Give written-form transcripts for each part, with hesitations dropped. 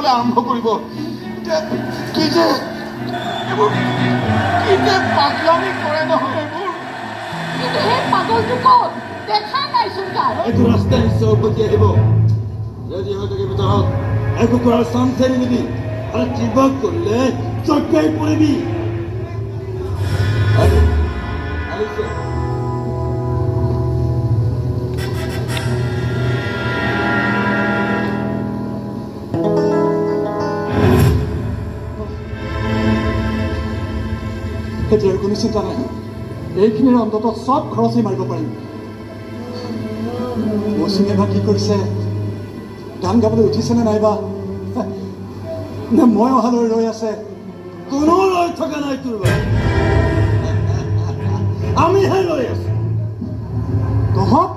কৰিবলৈ আৰম্ভ কৰিব। কি যে পাগলামি কৰে নহয় এইবোৰ। কিন্তু সেই পাগলটো ক'ত? দেখা নাইচোন তাৰ। এইটো ৰাস্তা নিশ্চয় উভতি আহিব। যদি হয়তো ভিতৰত একো কৰাৰ চান্স নিদিবি আৰু কিবা কৰিলে চকাই পৰিবি। এতিয়া কোনো চিন্তা নাই, এইখিনিৰ অন্তত চব খৰচেই মাৰিব পাৰিম। মৌচুমীয়ে বা কি কৰিছে, গান গাবলৈ উঠিছেনে নাইবা, নে মই অহালৈ ৰৈ আছে? কোনো ৰৈ থকা নাই তোৰ বাবে, আমিহে ৰৈ আছো। তহঁত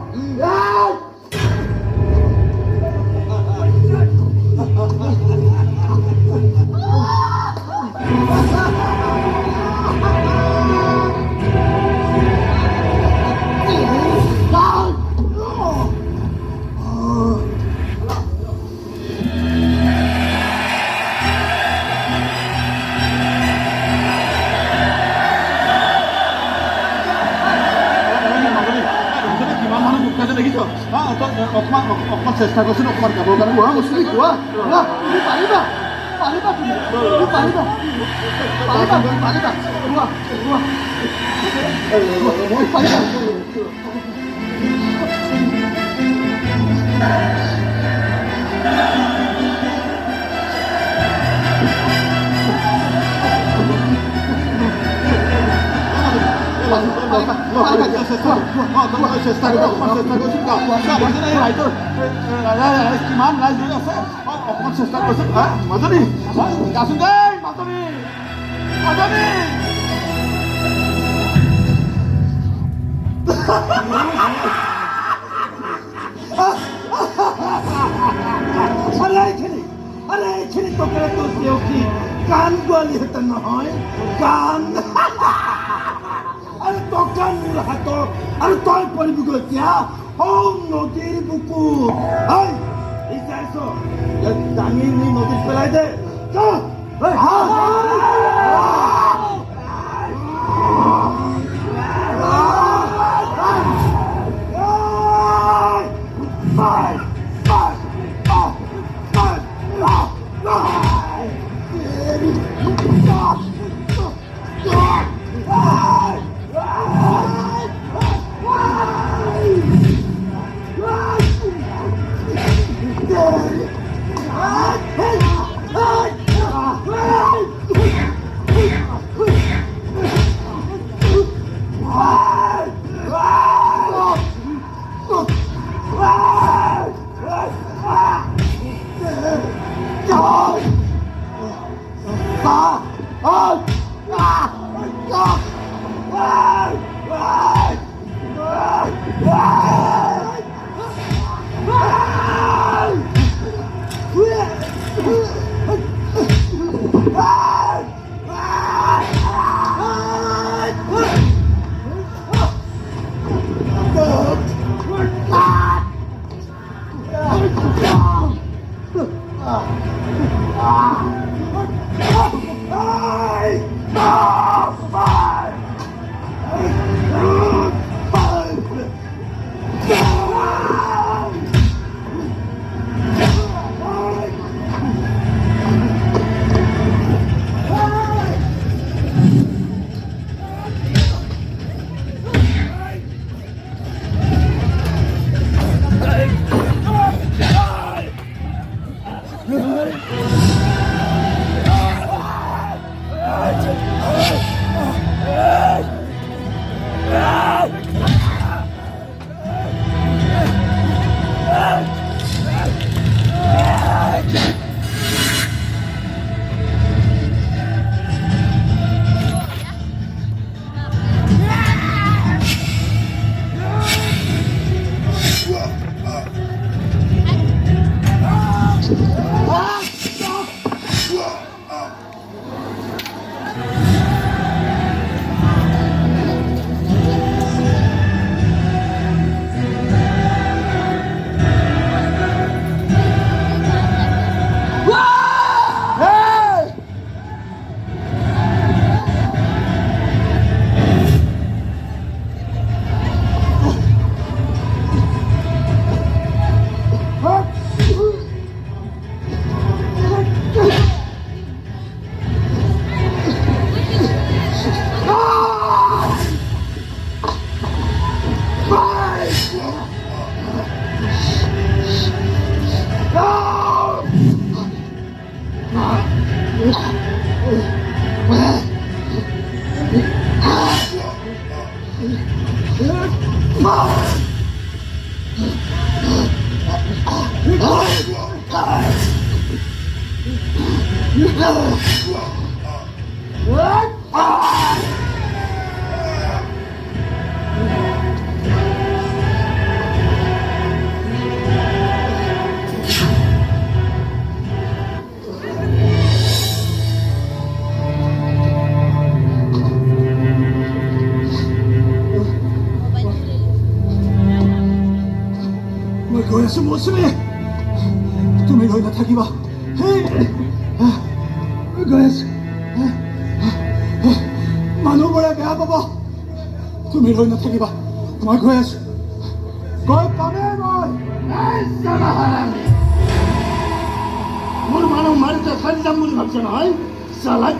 অকমান চেষ্টা কৰচোন, অকমান গাবৰ কাৰণে। কোৱা মুছলি, কোৱা তুমি পাৰিবা, পাৰিবা, তুমি পাৰিবা, পাৰিবা, তুমি পাৰিবা, কোৱা মই পাৰিবা। চেষ্টা কিমান ৰাইজ হৈ আছে, অকমান চেষ্টা কৰিছোঁ। মাজনী গাচোন দেই, মাজনী মাজনী এইখিনি টকাৰে তোৰ কি গান গোৱালিহেঁতেন নহয়, গান আৰু টকা মোৰ হাতত, আৰু তই পৰিবিগৈ এতিয়া নদীৰ বুকুত। দাঙি নি নদীত পেলাই দে। মই গৈ আছো মৌচুমী, তুমি ৰৈ নাথাকিবা। গৈ আছো, মানুহবোৰে বেয়া পাব, তুমি ৰৈ নাথাকিবা, মই গৈ আছো, গৈ পামেই মই। মোৰ মানুহ মাৰিতে খাই যাম বুলি ভাবছে নহয় চালা